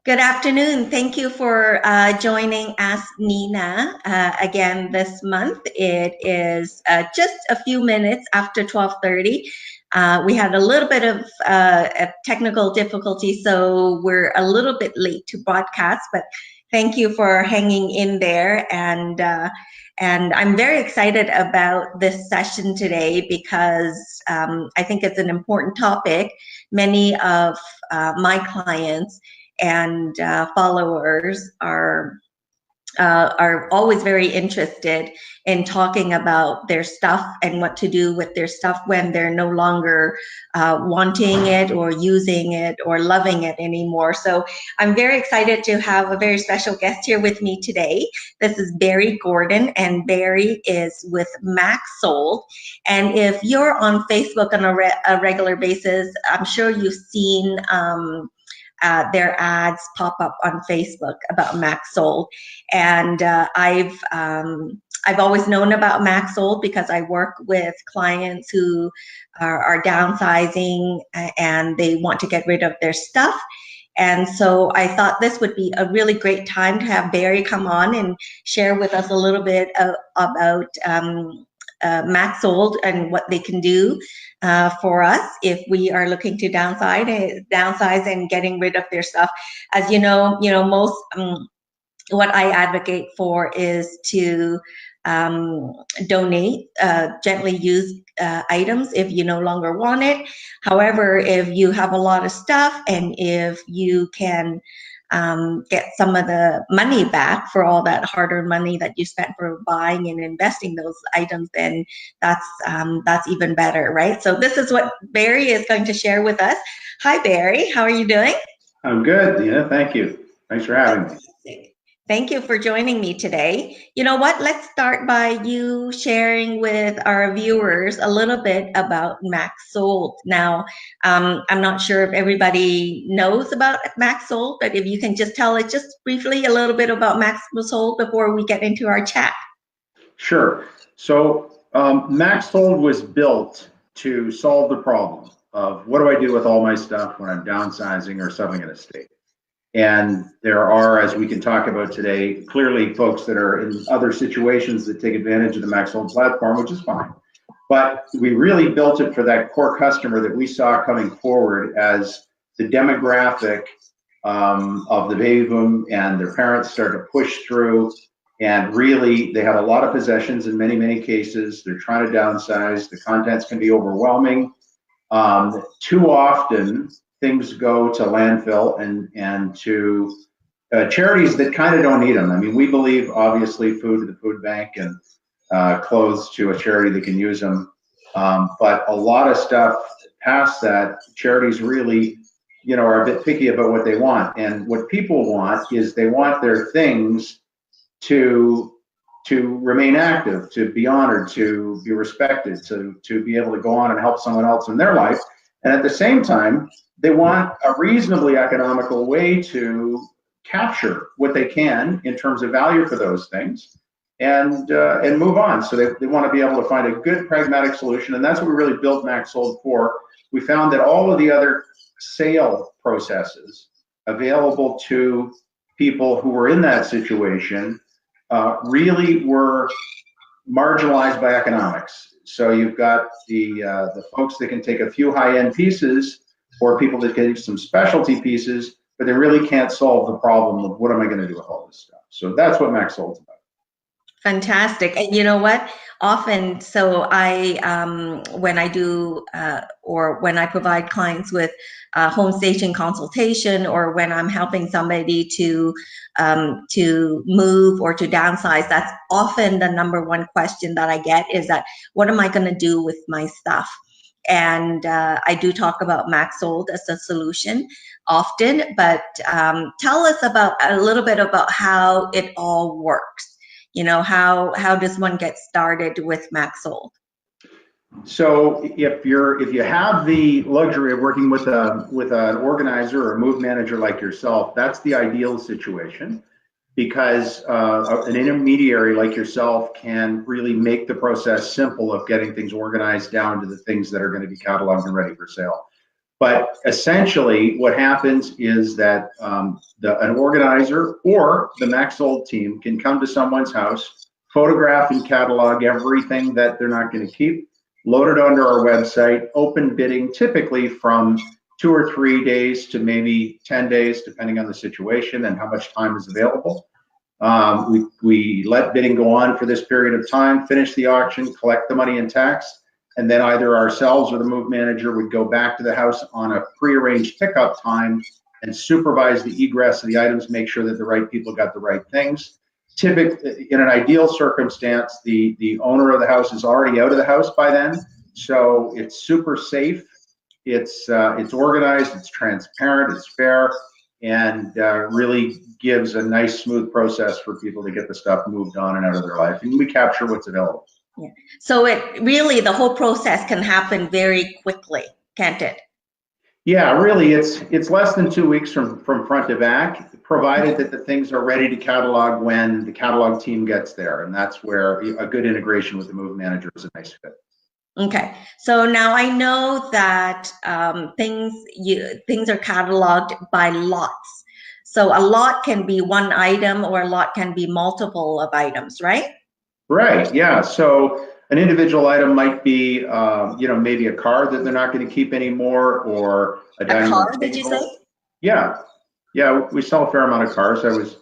Good afternoon. Thank you for joining Ask Nina again this month. It is just a few minutes after 12:30. We had a little bit of a technical difficulty, so we're a little bit late to broadcast, but thank you for hanging in there. And I'm very excited about this session today because I think it's an important topic. Many of my clients and followers are always very interested in talking about their stuff and what to do with their stuff when they're no longer wanting it or using it or loving it anymore. So I'm very excited to have a very special guest here with me today. This is Barry Gordon, and Barry is with Maxsold. And if you're on Facebook on a regular basis, I'm sure you've seen their ads pop up on Facebook about Maxsold. And I've always known about Maxsold because I work with clients who are downsizing and they want to get rid of their stuff. And so I thought this would be a really great time to have Barry come on and share with us a little bit about Maxsold and what they can do for us if we are looking to downsize and getting rid of their stuff. As you know, most what I advocate for is to donate gently used items if you no longer want it. However, if you have a lot of stuff and if you can get some of the money back for all that hard-earned money that you spent for buying and investing those items, then that's even better, right? So this is what Barry is going to share with us. Hi, Barry. How are you doing? I'm good, Dina. Thank you. Thanks for having me. Thank you for joining me today. You know what? Let's start by you sharing with our viewers a little bit about Maxsold. Now, I'm not sure if everybody knows about Maxsold, but if you can just tell us just briefly a little bit about Maxsold before we get into our chat. Sure. So Maxsold was built to solve the problem of what do I do with all my stuff when I'm downsizing or selling an estate. And there are, as we can talk about today, clearly folks that are in other situations that take advantage of the Maxsold platform, which is fine. But we really built it for that core customer that we saw coming forward as the demographic of the baby boom and their parents started to push through. And really, they have a lot of possessions in many, many cases. They're trying to downsize. The contents can be overwhelming. Too often, things go to landfill and to charities that kind of don't need them. I mean, we believe, obviously, food to the food bank and clothes to a charity that can use them. But a lot of stuff past that, charities really, are a bit picky about what they want. And what people want is they want their things to remain active, to be honored, to be respected, to be able to go on and help someone else in their life. And at the same time, they want a reasonably economical way to capture what they can in terms of value for those things and move on. So they want to be able to find a good pragmatic solution, and that's what we really built Maxsold for. We found that all of the other sale processes available to people who were in that situation really were marginalized by economics. So you've got the folks that can take a few high-end pieces, or people that get some specialty pieces, but they really can't solve the problem of what am I going to do with all this stuff. So that's what Maxsold's about. Fantastic. And you know what? Often, so I, when I do, or when I provide clients with home staging consultation, or when I'm helping somebody to move or to downsize, that's often the number one question that I get is that, what am I going to do with my stuff? And I do talk about Maxsold as a solution often, but tell us about a little bit about how it all works. How does one get started with Maxsold? So if you have the luxury of working with an organizer or a move manager like yourself, that's the ideal situation, because an intermediary like yourself can really make the process simple of getting things organized down to the things that are going to be cataloged and ready for sale. But essentially, what happens is that an organizer or the Maxsold team can come to someone's house, photograph and catalog everything that they're not going to keep, load it onto our website, open bidding, typically from 2 or 3 days to maybe 10 days, depending on the situation and how much time is available. We let bidding go on for this period of time, finish the auction, collect the money in tax, and then either ourselves or the move manager would go back to the house on a prearranged pickup time and supervise the egress of the items, make sure that the right people got the right things. Typically, in an ideal circumstance, the owner of the house is already out of the house by then, so it's super safe. It's organized, it's transparent, it's fair, and really gives a nice, smooth process for people to get the stuff moved on and out of their life. And we capture what's available. Yeah. So it really, the whole process can happen very quickly, can't it? Yeah, really, it's less than 2 weeks from front to back, provided that the things are ready to catalog when the catalog team gets there, and that's where a good integration with the move manager is a nice fit. Okay, so now I know that things are cataloged by lots. So a lot can be one item, or a lot can be multiple of items, right? Right. Yeah. So an individual item might be, maybe a car that they're not going to keep anymore, or a dining room table. Did you say? Yeah. Yeah. We sell a fair amount of cars. I was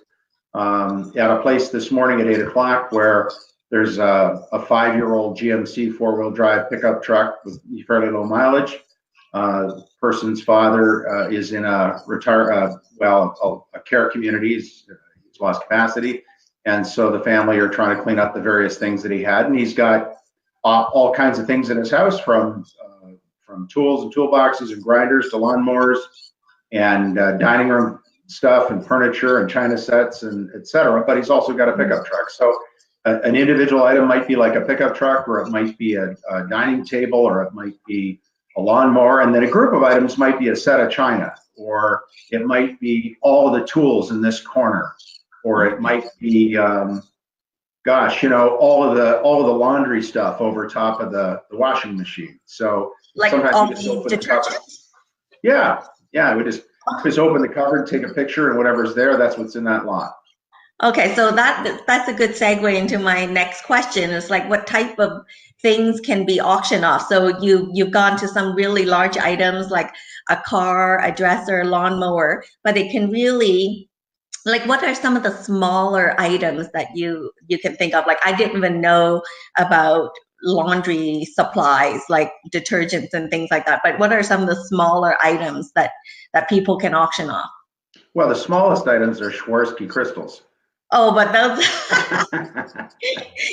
at a place this morning at 8 o'clock where there's a 5-year-old GMC 4-wheel drive pickup truck with fairly low mileage. Person's father is in a care community. He's lost capacity. And so the family are trying to clean up the various things that he had. And he's got all kinds of things in his house, from tools and toolboxes and grinders to lawnmowers and dining room stuff and furniture and china sets and et cetera. But he's also got a pickup truck. So an individual item might be like a pickup truck, or it might be a dining table, or it might be a lawnmower. And then a group of items might be a set of china, or it might be all of the tools in this corner, or it might be, all of the laundry stuff over top of the washing machine. So like sometimes you just open the cover. Yeah, we just open the cover and take a picture, and whatever's there, that's what's in that lot. Okay, so that's a good segue into my next question. Is like, what type of things can be auctioned off? So you've gone to some really large items like a car, a dresser, lawnmower, but it can really, like, what are some of the smaller items that you can think of? Like, I didn't even know about laundry supplies like detergents and things like that, but what are some of the smaller items that people can auction off? Well, the smallest items are Swarovski crystals. Oh, but those,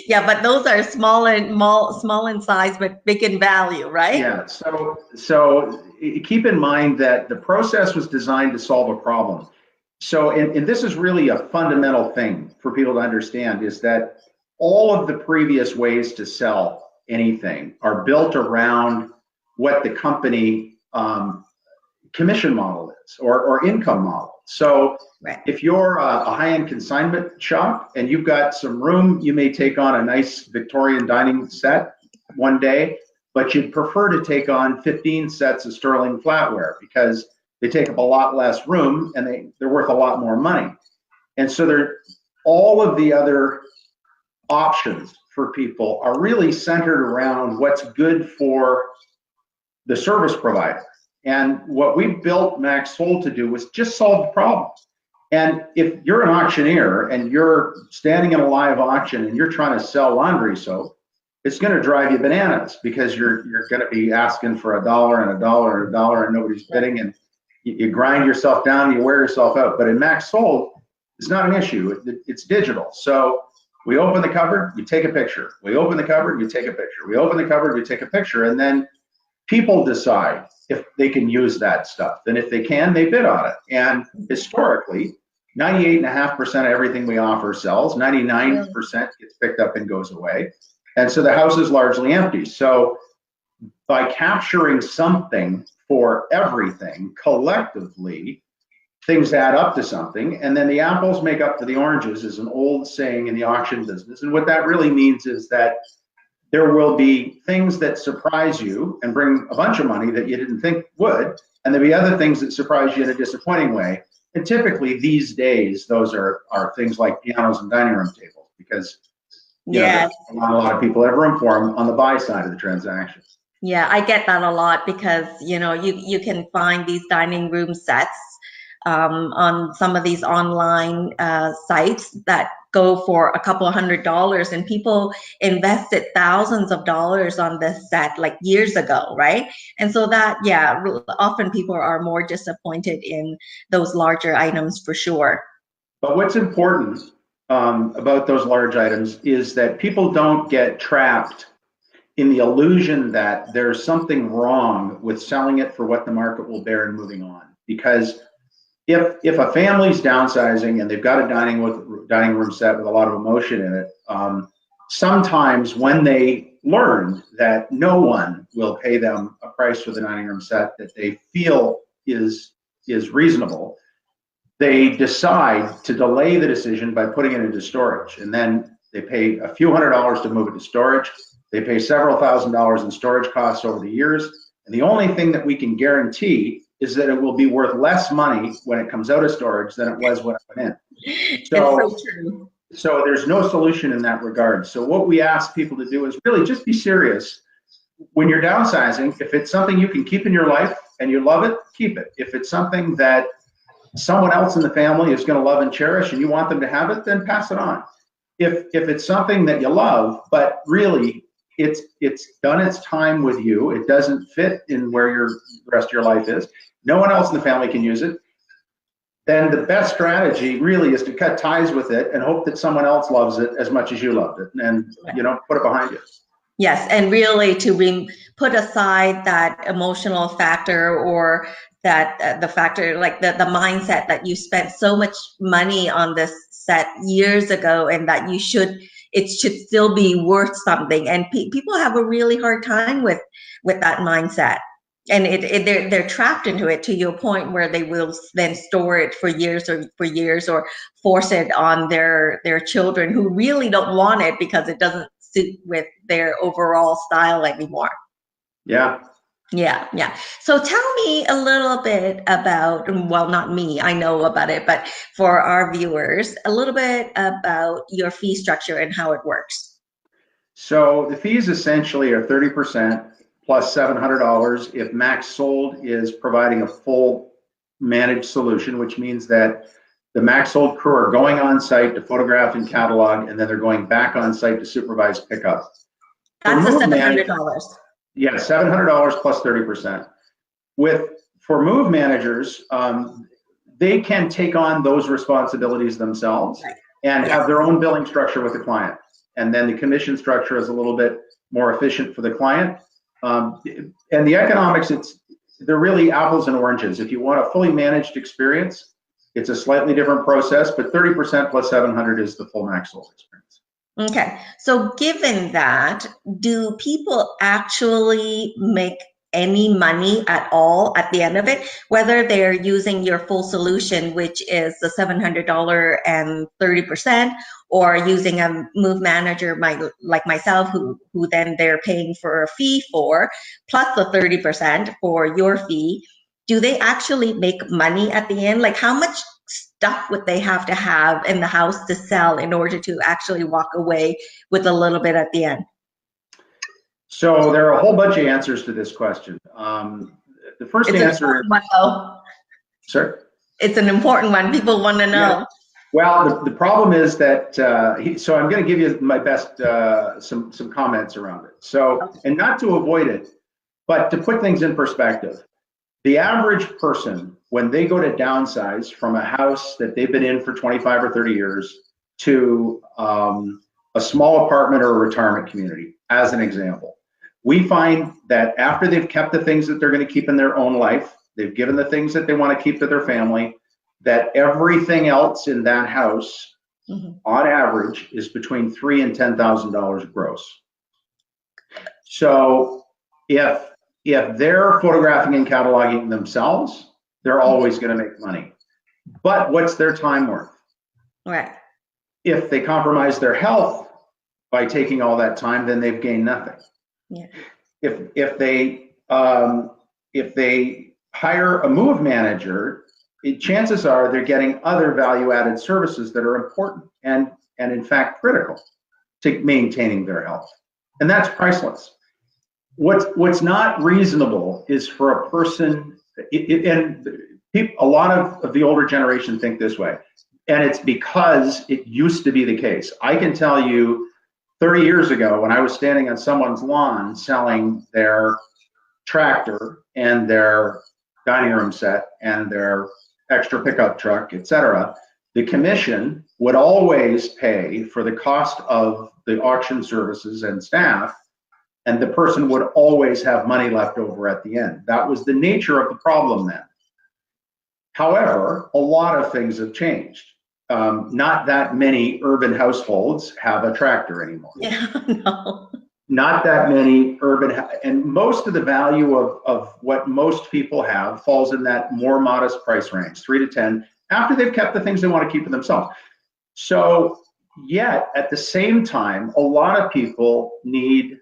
yeah, but those are small in size, but big in value, right? Yeah. So keep in mind that the process was designed to solve a problem. So, and this is really a fundamental thing for people to understand, is that all of the previous ways to sell anything are built around what the company commission model is, or income model. So right. If you're a high-end consignment shop and you've got some room, you may take on a nice Victorian dining set one day, but you'd prefer to take on 15 sets of sterling flatware because they take up a lot less room and they're worth a lot more money. And so all of the other options for people are really centered around what's good for the service provider. And what we built Maxsold to do was just solve the problem. And if you're an auctioneer and you're standing in a live auction and you're trying to sell laundry soap, it's going to drive you bananas, because you're going to be asking for $1 and $1 and $1 and nobody's bidding, and you grind yourself down, you wear yourself out. But in Maxsold, it's not an issue. It's digital. So we open the cupboard, we take a picture. We open the cupboard, we take a picture. We open the cupboard, we take a picture, and then people decide if they can use that stuff. And if they can, they bid on it. And historically, 98.5% of everything we offer sells. 99% gets picked up and goes away. And so the house is largely empty. So by capturing something for everything collectively, things add up to something. And then the apples make up for the oranges is an old saying in the auction business. And what that really means is that there will be things that surprise you and bring a bunch of money that you didn't think would. And there'll be other things that surprise you in a disappointing way. And typically these days, those are things like pianos and dining room tables, because Yes. not a lot of people ever inform on the buy side of the transaction. Yeah, I get that a lot because, you can find these dining room sets on some of these online sites that go for a couple of $100s, and people invested thousands of dollars on this set like years ago, right? And so that, yeah, often people are more disappointed in those larger items for sure. But what's important about those large items is that people don't get trapped in the illusion that there's something wrong with selling it for what the market will bear and moving on. Because if a family's downsizing and they've got a dining room set with a lot of emotion in it, sometimes when they learn that no one will pay them a price for the dining room set that they feel is reasonable, they decide to delay the decision by putting it into storage. And then they pay a few $100s to move it to storage. They pay several $1,000s in storage costs over the years. And the only thing that we can guarantee is that it will be worth less money when it comes out of storage than it was when it went in. So, It's so true. So there's no solution in that regard. So what we ask people to do is really just be serious. When you're downsizing, if it's something you can keep in your life and you love it, keep it. If it's something that someone else in the family is going to love and cherish and you want them to have it, then pass it on. If it's something that you love, but really it's done its time with you, it doesn't fit in where the rest of your life is, no one else in the family can use it, then the best strategy really is to cut ties with it and hope that someone else loves it as much as you loved it, and put it behind you. Yes, and really to put aside that emotional factor, or that the factor, like the mindset that you spent so much money on this set years ago, and that it should still be worth something. And people have a really hard time with that mindset, and they're trapped into it to your point where they will then store it for years, or force it on their children who really don't want it because it doesn't suit with their overall style anymore. Yeah. Yeah. So tell me a little bit about, well, not me, I know about it, but for our viewers, a little bit about your fee structure and how it works. So the fees essentially are 30% plus $700 if Maxsold is providing a full managed solution, which means that the Maxsold crew are going on site to photograph and catalog, and then they're going back on site to supervise pickup. That's the $700. Yeah, $700 plus 30%. For move managers, they can take on those responsibilities themselves and have their own billing structure with the client. And then the commission structure is a little bit more efficient for the client. And the economics, they're really apples and oranges. If you want a fully managed experience, it's a slightly different process, but 30% plus 700 is the full Maxsold experience. Okay, so given that, do people actually make any money at all at the end of it, whether they're using your full solution, which is the $700 and 30%, or using a move manager like myself, who then they're paying for a fee for, plus the 30% for your fee? Do they actually make money at the end? Like, how much stuff would they have to have in the house to sell in order to actually walk away with a little bit at the end? So there are a whole bunch of answers to this question. The first answer is, sir? It's an important one. People want to know. Yeah. Well, the problem is that, so I'm going to give you my best, some comments around it. So, okay. And not to avoid it, but to put things in perspective, the average person, when they go to downsize from a house that they've been in for 25 or 30 years to a small apartment or a retirement community, as an example, we find that after they've kept the things that they're going to keep in their own life, they've given the things that they want to keep to their family, that everything else in that house, on average, is between $3,000 and $10,000 gross. So if they're photographing and cataloging themselves, they're always going to make money. But what's their time worth? Right. If they compromise their health by taking all that time, then they've gained nothing. Yeah. If they hire a move manager, chances are they're getting other value-added services that are important and in fact critical to maintaining their health. And that's priceless. What's not reasonable is for a person, and people, a lot of the older generation think this way, and it's because it used to be the case. I can tell you 30 years ago when I was standing on someone's lawn selling their tractor and their dining room set and their extra pickup truck, etc., the commission would always pay for the cost of the auction services and staff, and the person would always have money left over at the end. That was the nature of the problem then. However, a lot of things have changed. Not that many urban households have a tractor anymore. Yeah, no. Not that many and most of the value of what most people have falls in that more modest price range, 3 to 10, after they've kept the things they want to keep for themselves. So yet at the same time, a lot of people need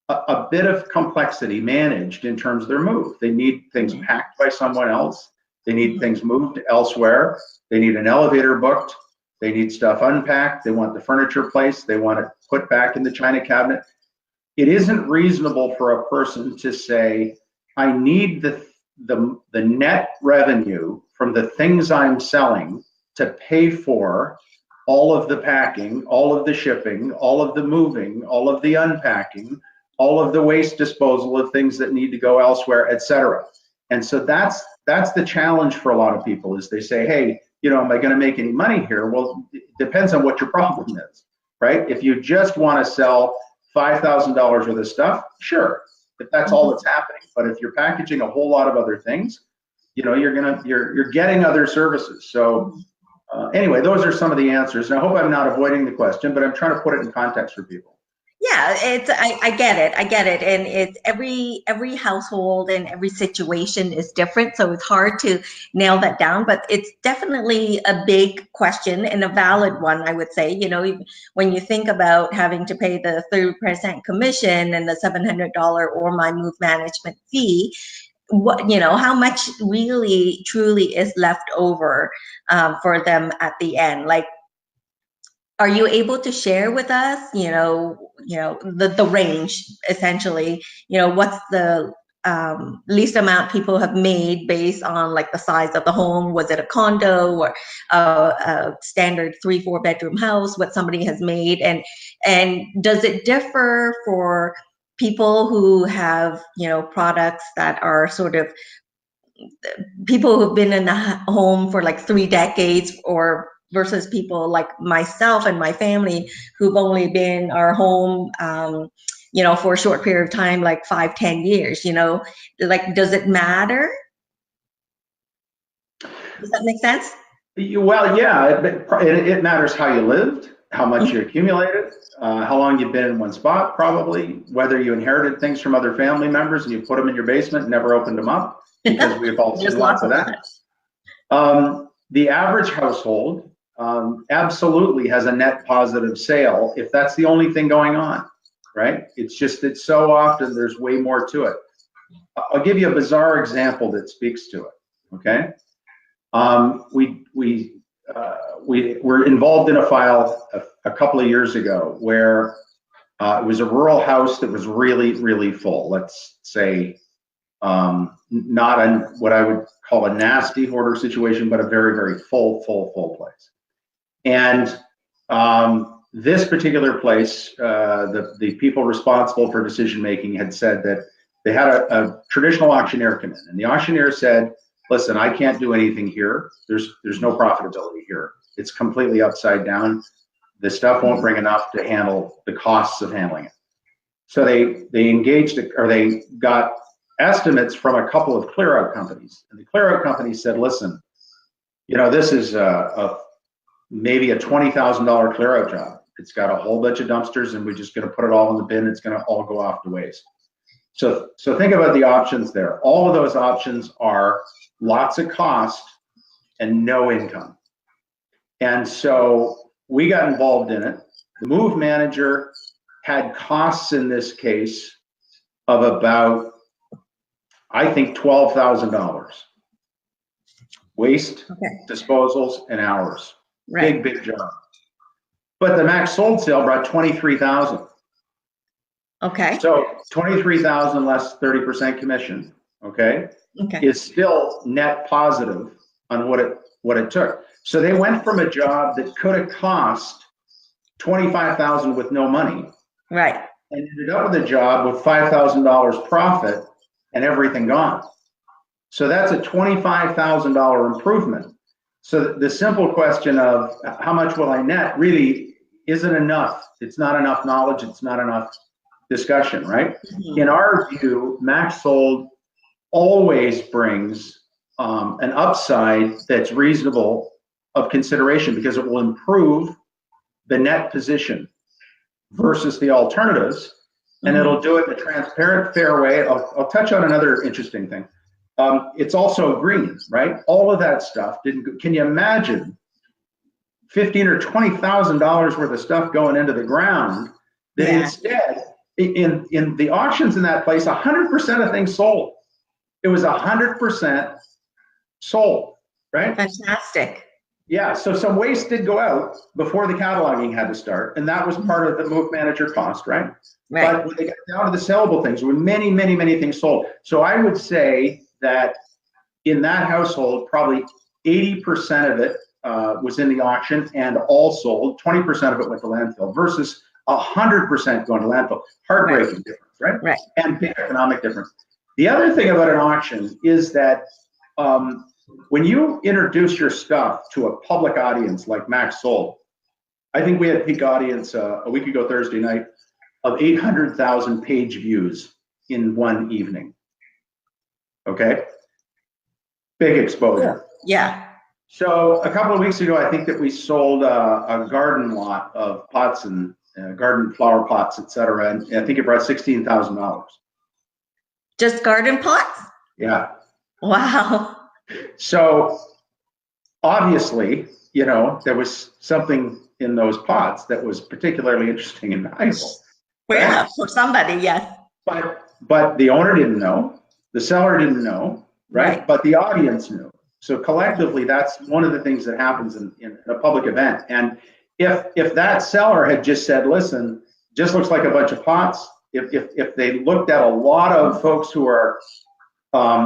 a bit of complexity managed in terms of their move. They need things packed by someone else. They need things moved elsewhere. They need an elevator booked. They need stuff unpacked. They want the furniture placed. They want it put back in the china cabinet. It isn't reasonable for a person to say, I need the net revenue from the things I'm selling to pay for all of the packing, all of the shipping, all of the moving, all of the unpacking, all of the waste disposal of things that need to go elsewhere, etc. And so that's the challenge for a lot of people, is they say, hey, am I going to make any money here? Well, it depends on what your problem is, right? If you just want to sell $5,000 worth of stuff, sure, if that's all that's happening. But if you're packaging a whole lot of other things, you're getting other services. So anyway, those are some of the answers. And I hope I'm not avoiding the question, but I'm trying to put it in context for people. Yeah, I get it, and it's every household and every situation is different, so it's hard to nail that down. But it's definitely a big question and a valid one, I would say. When you think about having to pay the 30% commission and the $700 or my move management fee, how much really truly is left over for them at the end? Like, are you able to share with us, the range, essentially, what's the least amount people have made based on like the size of the home? Was it a condo or a standard 3-4 bedroom house, what somebody has made? And does it differ for people who have, products that are sort of people who've been in the home for like 3 decades, or versus people like myself and my family who've only been our home, for a short period of time, like 5-10 years, like, does it matter? Does that make sense? Well, yeah, it matters how you lived, how much you accumulated, how long you've been in one spot, probably, whether you inherited things from other family members and you put them in your basement and never opened them up, because we've all seen lots of that. The average household absolutely has a net positive sale if that's the only thing going on, right? It's just that so often there's way more to it. I'll give you a bizarre example that speaks to it, okay? We were involved in a file a couple of years ago where it was a rural house that was really, really full. Let's say not what I would call a nasty hoarder situation, but a very, very full place. And this particular place, the people responsible for decision making had said that they had a traditional auctioneer come in, and the auctioneer said, listen, I can't do anything here. There's no profitability here. It's completely upside down. The stuff won't bring enough to handle the costs of handling it. So they engaged, or they got estimates from a couple of clear out companies, and the clear out companies said, listen, this is maybe a $20,000 clear out job. It's got a whole bunch of dumpsters, and we're just going to put it all in the bin. It's going to all go off to waste. So think about the options there. All of those options are lots of cost and no income. And so we got involved in it. The move manager had costs in this case of about I think $12,000. Waste, Okay. disposals, and hours. Right. Big job. But the Maxsold sale brought 23,000. Okay. So 23,000 less 30% commission, okay, Okay. is still net positive on what it took. So they went from a job that could have cost 25,000 with no money, Right. and ended up with a job with $5,000 profit and everything gone. So that's a $25,000 improvement. So the simple question of how much will I net really isn't enough. It's not enough knowledge. It's not enough discussion, right? Mhm. In our view, Maxsold always brings an upside that's reasonable of consideration because it will improve the net position versus the alternatives, and it'll do it in a transparent, fair way. I'll touch on another interesting thing. It's also green, right? All of that stuff didn't. Can you imagine $15,000 or $20,000 worth of stuff going into the ground that instead, in the auctions in that place, 100% of things sold. It was 100% sold, right? Fantastic. Yeah, so some waste did go out before the cataloging had to start, and that was part of the move manager cost, right? Right. But when they got down to the sellable things, there were many, many, many things sold. So I would say that in that household, probably 80% of it was in the auction and all sold. 20% of it went to landfill versus 100% going to landfill. Heartbreaking difference, right? Right. And big economic difference. The other thing about an auction is that when you introduce your stuff to a public audience like Maxsold, I think we had peak audience a week ago Thursday night of 800,000 page views in one evening. Okay, big exposure. Yeah. So a couple of weeks ago, I think that we sold a garden lot of pots and garden flower pots, etc., and I think it brought $16,000. Just garden pots? Yeah. Wow. So obviously, you know, there was something in those pots that was particularly interesting and valuable. Well, right? yeah, for somebody, yes. But the owner didn't know, the seller didn't know, right? But the audience knew. So collectively, that's one of the things that happens in a public event. And if that seller had just said, listen, just looks like a bunch of pots, if they looked at a lot of folks who are,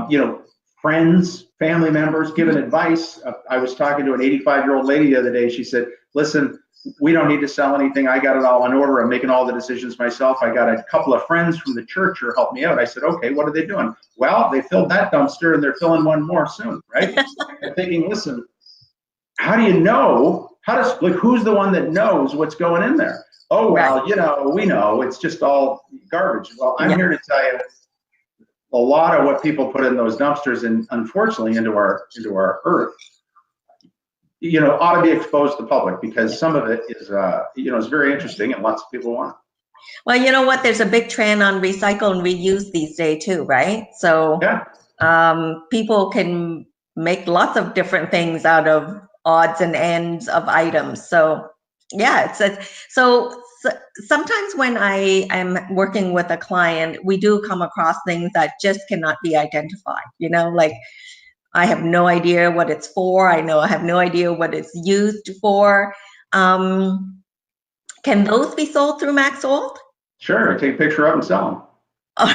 you know, friends, family members, giving advice. I was talking to an 85-year-old lady the other day. She said, listen, we don't need to sell anything. I got it all in order. I'm making all the decisions myself. I got a couple of friends from the church who helped me out. I said, okay, what are they doing? Well, they filled that dumpster and they're filling one more soon, right? I'm thinking, listen, how do you know? Like, who's the one that knows what's going in there? Oh, well, you know, we know it's just all garbage. Well, I'm here to tell you, a lot of what people put in those dumpsters and unfortunately into our earth, you know, ought to be exposed to the public because some of it is, you know, is very interesting and lots of people want it. Well, you know what? There's a big trend on recycle and reuse these days too, right? So people can make lots of different things out of odds and ends of items. So yeah, so sometimes when I am working with a client, we do come across things that just cannot be identified, you know, like I have no idea what it's for. I have no idea what it's used for. Can those be sold through Maxsold? Sure, take a picture of them and sell them.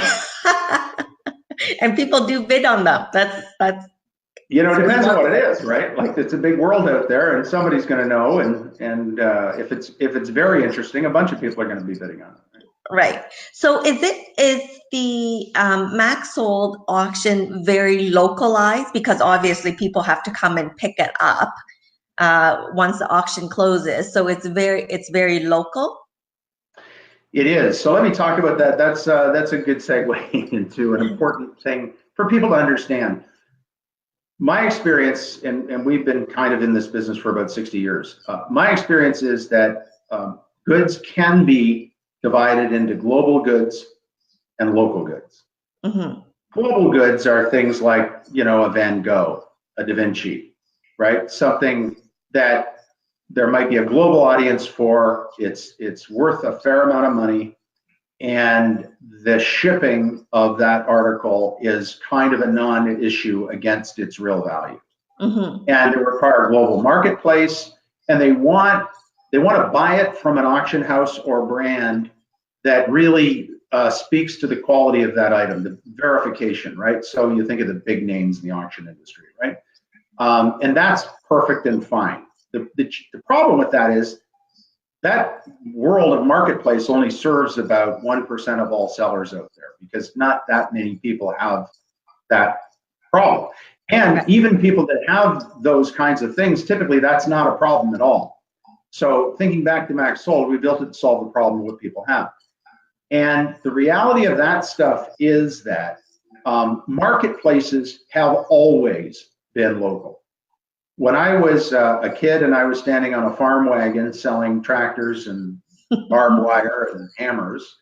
And people do bid on them. That's you know, it depends on what it is, right? Like, it's a big world out there, and somebody's going to know, and if it's very interesting, a bunch of people are going to be bidding on it. Right. So is the Maxsold auction very localized? Because obviously people have to come and pick it up once the auction closes. So it's very local. It is. So let me talk about that. That's a good segue into an important thing for people to understand. My experience, and we've been kind of in this business for about 60 years. My experience is that goods can be divided into global goods and local goods. Mm-hmm. Global goods are things like, you know, a Van Gogh, a Da Vinci, right? Something that there might be a global audience for. It's worth a fair amount of money, and the shipping of that article is kind of a non-issue against its real value. Mm-hmm. And they require a global marketplace, and they want to buy it from an auction house or brand that really speaks to the quality of that item, the verification, right? So you think of the big names in the auction industry, right? And that's perfect and fine. The problem with that is that world of marketplace only serves about 1% of all sellers out there, because not that many people have that problem. And even people that have those kinds of things, typically that's not a problem at all. So thinking back to Maxsold, we built it to solve the problem what people have. And the reality of that stuff is that marketplaces have always been local. When I was a kid and I was standing on a farm wagon selling tractors and barbed wire and hammers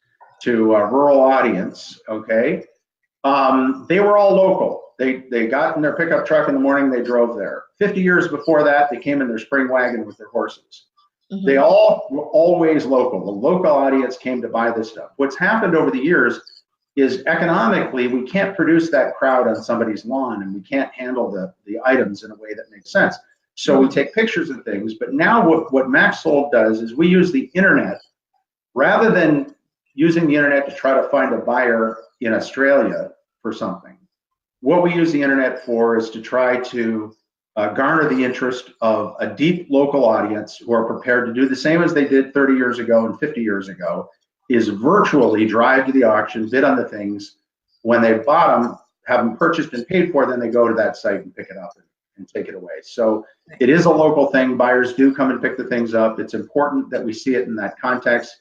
to a rural audience, okay, they were all local. They got in their pickup truck in the morning, they drove there. 50 years before that, they came in their spring wagon with their horses. Mm-hmm. They all were always local. The local audience came to buy this stuff. What's happened over the years is economically, we can't produce that crowd on somebody's lawn, and we can't handle the items in a way that makes sense. So we take pictures of things, but now what Maxsold does is we use the internet, rather than using the internet to try to find a buyer in Australia for something. What we use the internet for is to try to garner the interest of a deep local audience who are prepared to do the same as they did 30 years ago and 50 years ago, is virtually drive to the auction, bid on the things. When they've bought them, have them purchased and paid for, then they go to that site and pick it up and take it away. So it is a local thing. Buyers do come and pick the things up. It's important that we see it in that context.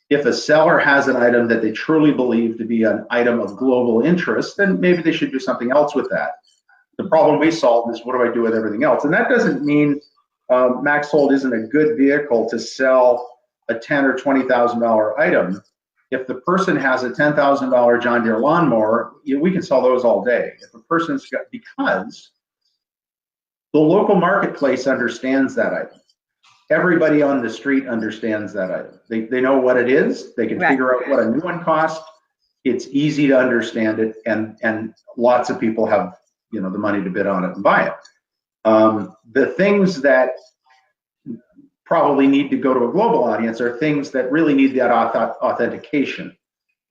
If a seller has an item that they truly believe to be an item of global interest, then maybe they should do something else with that. The problem we solve is, what do I do with everything else? And that doesn't mean Maxsold isn't a good vehicle to sell a $10,000 or $20,000 item. If the person has a $10,000 John Deere lawnmower, we can sell those all day. If a person's got, because the local marketplace understands that item. Everybody on the street understands that item. They know what it is. They can figure out what a new one costs. It's easy to understand it, and lots of people have the money to bid on it and buy it. The things that probably need to go to a global audience are things that really need that authentication,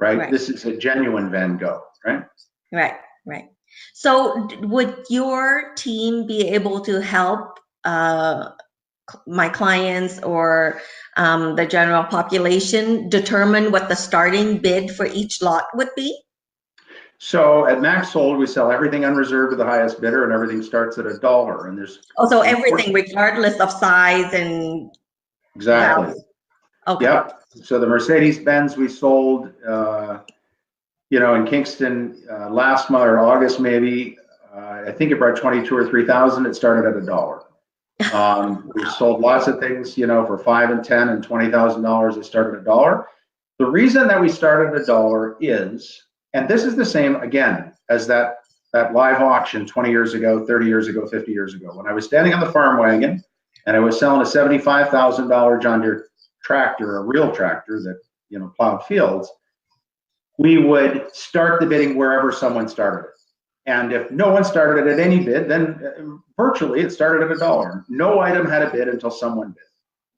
right? This is a genuine Van Gogh, right? Right. So would your team be able to help my clients or the general population determine what the starting bid for each lot would be? So at Maxsold, we sell everything unreserved to the highest bidder, and everything starts at $1. And there's so everything regardless of size and exactly. value. Okay. Yep. So the Mercedes-Benz we sold, in Kingston last month or August maybe. I think it brought 22 or 3,000. It started at $1. We sold lots of things, for $5,000 and $10,000 and $20,000. It started at $1. The reason that we started at $1 is, and this is the same again as that live auction 20 years ago, 30 years ago, 50 years ago. When I was standing on the farm wagon and I was selling a $75,000 John Deere tractor, a real tractor that plowed fields, we would start the bidding wherever someone started it. And if no one started it at any bid, then virtually it started at $1. No item had a bid until someone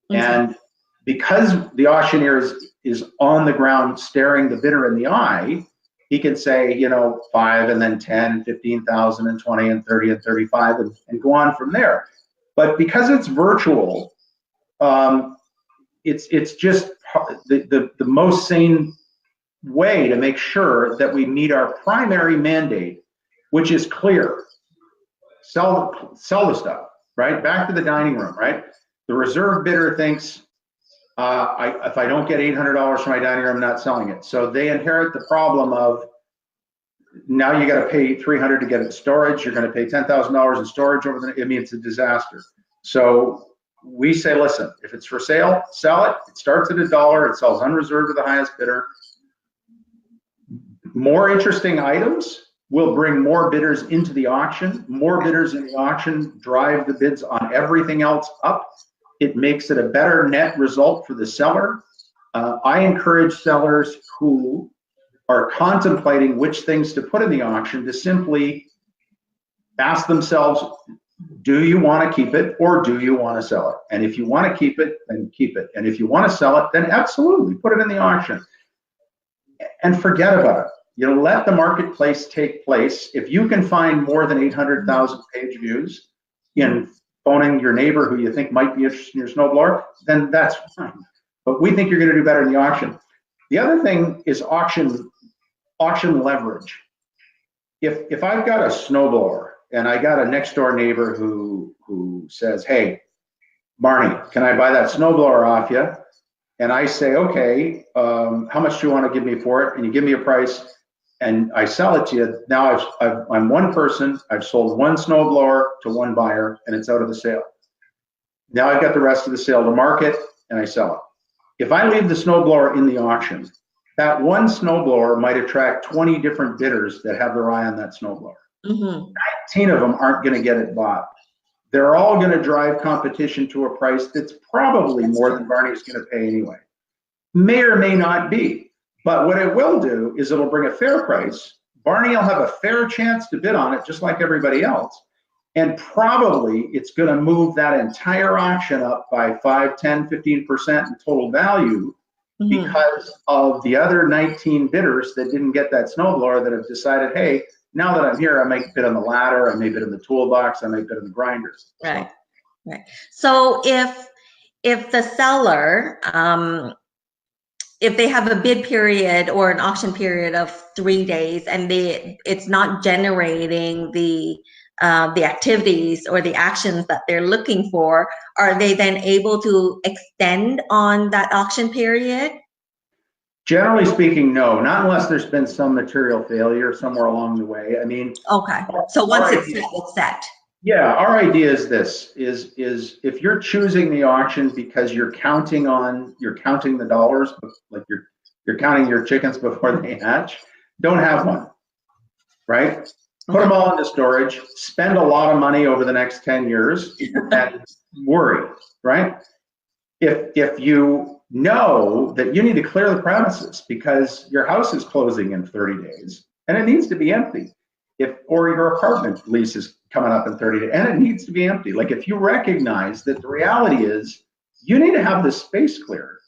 bid. And because the auctioneer is on the ground staring the bidder in the eye, he can say, 5 and then 10, 15,000 and 20 and 30 and 35 and go on from there. But because it's virtual, it's just the most sane way to make sure that we meet our primary mandate, which is clear. Sell the stuff, right? Back to the dining room, right? The reserve bidder thinks, if I don't get $800 for my dining room, I'm not selling it. So they inherit the problem of, now you got to pay $300 to get it in storage. You're going to pay $10,000 in storage it's a disaster. So we say, listen, if it's for sale, sell it. It starts at $1. It sells unreserved to the highest bidder. More interesting items will bring more bidders into the auction. More bidders in the auction drive the bids on everything else up. It makes it a better net result for the seller. I encourage sellers who are contemplating which things to put in the auction to simply ask themselves, do you want to keep it or do you want to sell it? And if you want to keep it, then keep it. And if you want to sell it, then absolutely put it in the auction and forget about it. Let the marketplace take place. If you can find more than 800,000 page views in phoning your neighbor who you think might be interested in your snowblower, then that's fine. But we think you're going to do better in the auction. The other thing is auction leverage. If I've got a snowblower and I got a next door neighbor who says, hey, Barney, can I buy that snowblower off you? And I say, okay, how much do you want to give me for it? And you give me a price and I sell it to you. Now I'm one person, I've sold one snowblower to one buyer and it's out of the sale. Now I've got the rest of the sale to market and I sell it. If I leave the snowblower in the auction, that one snowblower might attract 20 different bidders that have their eye on that snowblower. 19 of them aren't going to get it bought. They're all going to drive competition to a price that's probably more than Barney's going to pay anyway. May or may not be. But what it will do is it'll bring a fair price. Barney will have a fair chance to bid on it just like everybody else. And probably it's going to move that entire auction up by 5, 10, 15% in total value because of the other 19 bidders that didn't get that snowblower that have decided, hey, now that I'm here, I may bid on the ladder, I may bid on the toolbox, I may bid on the grinders. Right, right. So if the seller, if they have a bid period or an auction period of 3 days and it's not generating the activities or the actions that they're looking for, are they then able to extend on that auction period? Generally speaking, no, not unless there's been some material failure somewhere along the way. I mean, okay. So once it's set, it's set. Yeah, our idea is this: is if you're choosing the auction because you're counting the dollars, like you're counting your chickens before they hatch, don't have one, right? Put them all into storage, spend a lot of money over the next 10 years, and worry, right? If you know that you need to clear the premises because your house is closing in 30 days and it needs to be empty, or your apartment lease is coming up in 30 days and it needs to be empty. Like if you recognize that the reality is you need to have this space cleared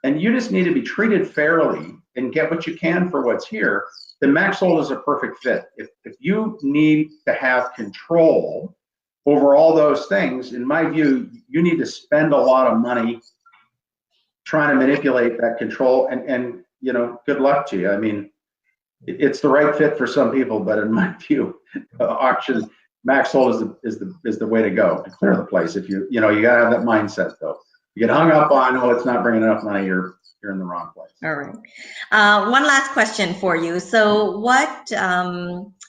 and you just need to be treated fairly and get what you can for what's here, then Maxsold is a perfect fit. If you need to have control over all those things, in my view, you need to spend a lot of money trying to manipulate that control, and good luck to you. I mean, it's the right fit for some people, but in my view, auction Maxsold is the way to go to clear the place. If you gotta have that mindset though. You get hung up on, oh, it's not bringing enough money, you're in the wrong place. All right. One last question for you. So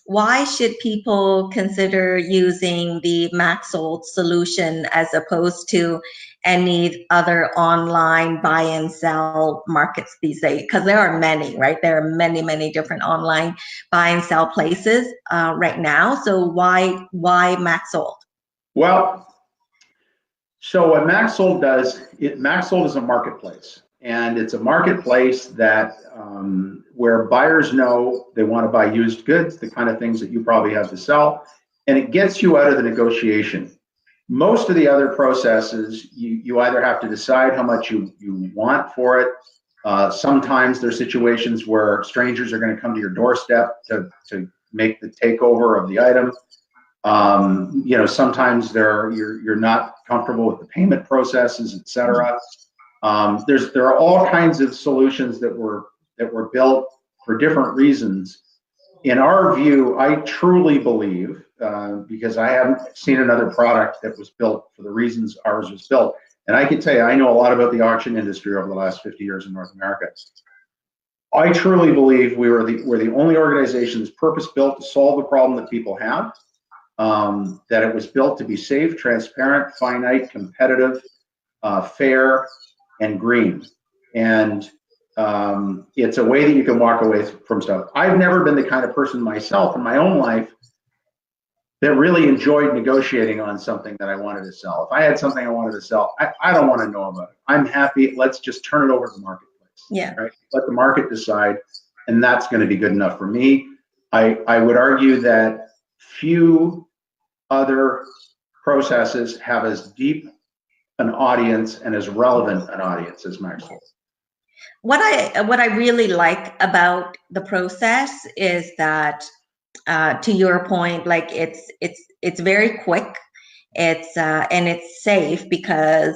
why should people consider using the Maxsold solution as opposed to any other online buy and sell markets these days? Because there are many, right? There are many, many different online buy and sell places right now. So why Maxsold? Well, so what Maxsold does, Maxsold is a marketplace. And it's a marketplace that where buyers know they want to buy used goods, the kind of things that you probably have to sell, and it gets you out of the negotiation. Most of the other processes, you either have to decide how much you want for it. Sometimes there's situations where strangers are going to come to your doorstep to make the takeover of the item. Sometimes you're not comfortable with the payment processes, etc. There are all kinds of solutions that were built for different reasons. In our view, I truly believe, because I haven't seen another product that was built for the reasons ours was built, and I can tell you, I know a lot about the auction industry over the last 50 years in North America. I truly believe we're the only organization that's purpose-built to solve the problem that people have, that it was built to be safe, transparent, finite, competitive, fair, and green. And it's a way that you can walk away from stuff. I've never been the kind of person myself in my own life that really enjoyed negotiating on something that I wanted to sell. If I had something I wanted to sell, I don't want to know about it. I'm happy. Let's just turn it over to the marketplace. Yeah. right? Let the market decide, and that's going to be good enough for me. I would argue that few other processes have as deep an audience and as relevant an audience as Maxsold. What I really like about the process is that, to your point, like it's very quick. It's and it's safe because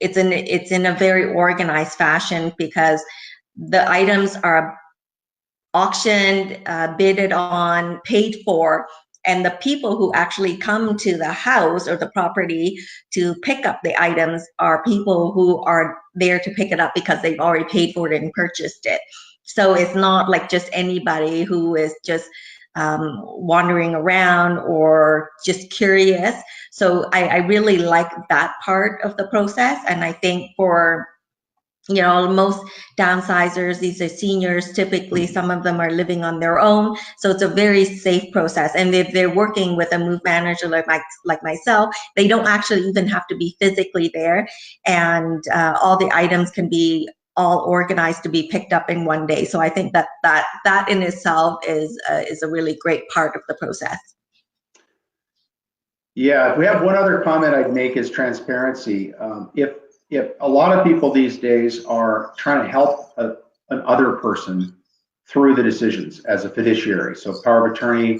it's in a very organized fashion, because the items are auctioned, bidded on, paid for, and the people who actually come to the house or the property to pick up the items are people who are there to pick it up because they've already paid for it and purchased it. So it's not like just anybody who is just wandering around or just curious. So I really like that part of the process. And I think for most downsizers, these are seniors, typically some of them are living on their own, so it's a very safe process. And if they're working with a move manager like myself, they don't actually even have to be physically there, and all the items can be all organized to be picked up in one day. So I think that in itself is a really great part of the process. Yeah, we have one other comment I'd make is transparency. If a lot of people these days are trying to help an other person through the decisions as a fiduciary, so power of attorney,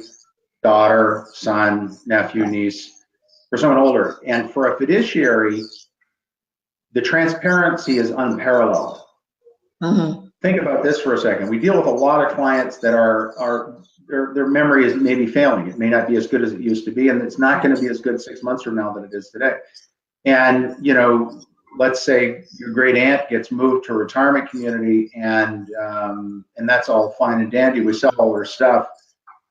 daughter, son, nephew, niece, for someone older, and for a fiduciary, the transparency is unparalleled. Mm-hmm. Think about this for a second. We deal with a lot of clients that are their memory is maybe failing. It may not be as good as it used to be, and it's not going to be as good 6 months from now than it is today. And let's say your great aunt gets moved to a retirement community, and that's all fine and dandy. We sell all her stuff.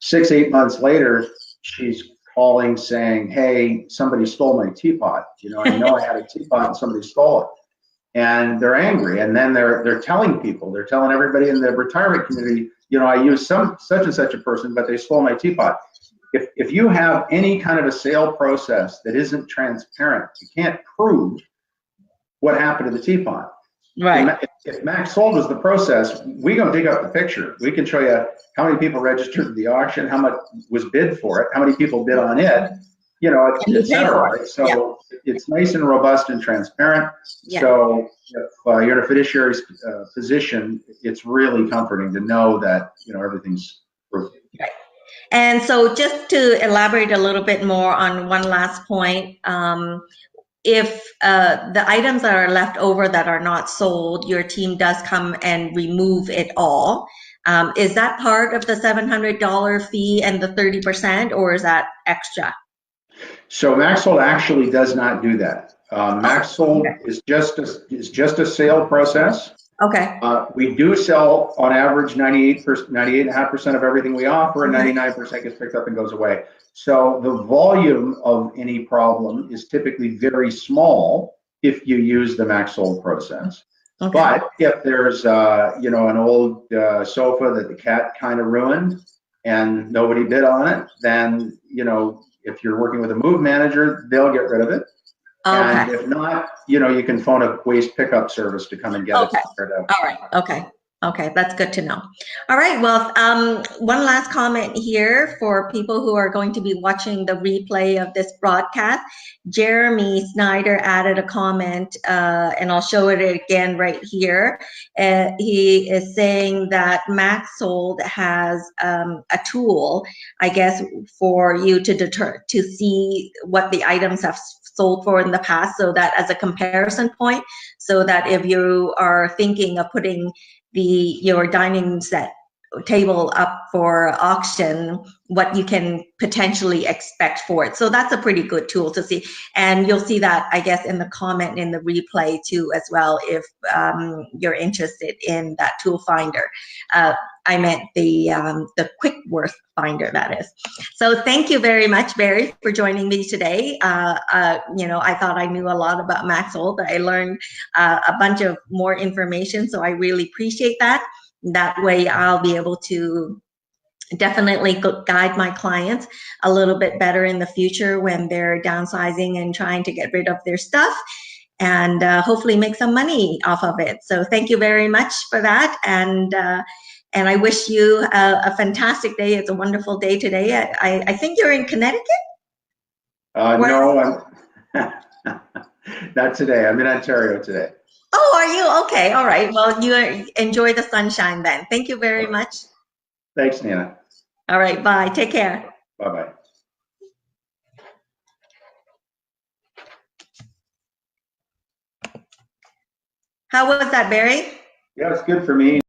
6-8 months later, she's calling saying, "Hey, somebody stole my teapot. I know I had a teapot and somebody stole it." And they're angry, and then they're telling people, they're telling everybody in the retirement community, I used such and such a person, but they stole my teapot. If you have any kind of a sale process that isn't transparent, you can't prove what happened to the teapot. Right. If Maxsold was the process, we gonna dig up the picture. We can show you how many people registered at the auction, how much was bid for it, how many people bid on it, et cetera. Right? So it's nice and robust and transparent. Yeah. So if you're in a fiduciary position, it's really comforting to know that everything's proven. Right. And so just to elaborate a little bit more on one last point, if the items that are left over that are not sold, your team does come and remove it all. Is that part of the $700 fee and the 30%, or is that extra? So Maxsold actually does not do that. Maxsold is just a sale process. Okay. We do sell on average 98.5% of everything we offer, and 99% gets picked up and goes away. So the volume of any problem is typically very small if you use the Maxsold process. Okay. But if there's an old sofa that the cat kind of ruined and nobody bid on it, then if you're working with a move manager, they'll get rid of it. Okay. And if not, you can phone a waste pickup service to come and get it. All right. Okay. That's good to know. All right. Well, one last comment here for people who are going to be watching the replay of this broadcast. Jeremy Snyder added a comment, and I'll show it again right here. He is saying that Maxsold has a tool, I guess, for you to see what the items have sold for in the past, so that as a comparison point, so that if you are thinking of putting your dining set table up for auction, what you can potentially expect for it. So that's a pretty good tool to see. And you'll see that, I guess, in the comment in the replay too as well, if you're interested in that tool finder. I meant the quick worth finder, that is. So thank you very much, Barry, for joining me today. I thought I knew a lot about Maxsold, but I learned a bunch of more information, so I really appreciate that. That way I'll be able to definitely guide my clients a little bit better in the future when they're downsizing and trying to get rid of their stuff. and hopefully make some money off of it. So thank you very much for that. And I wish you a fantastic day. It's a wonderful day today. I think you're in Connecticut? No, I'm not today. I'm in Ontario today. Oh, are you? Okay. All right. Well, you enjoy the sunshine then. Thank you very much. Thanks, Nina. All right. Bye. Take care. Bye-bye. How was that, Barry? Yeah, it's good for me.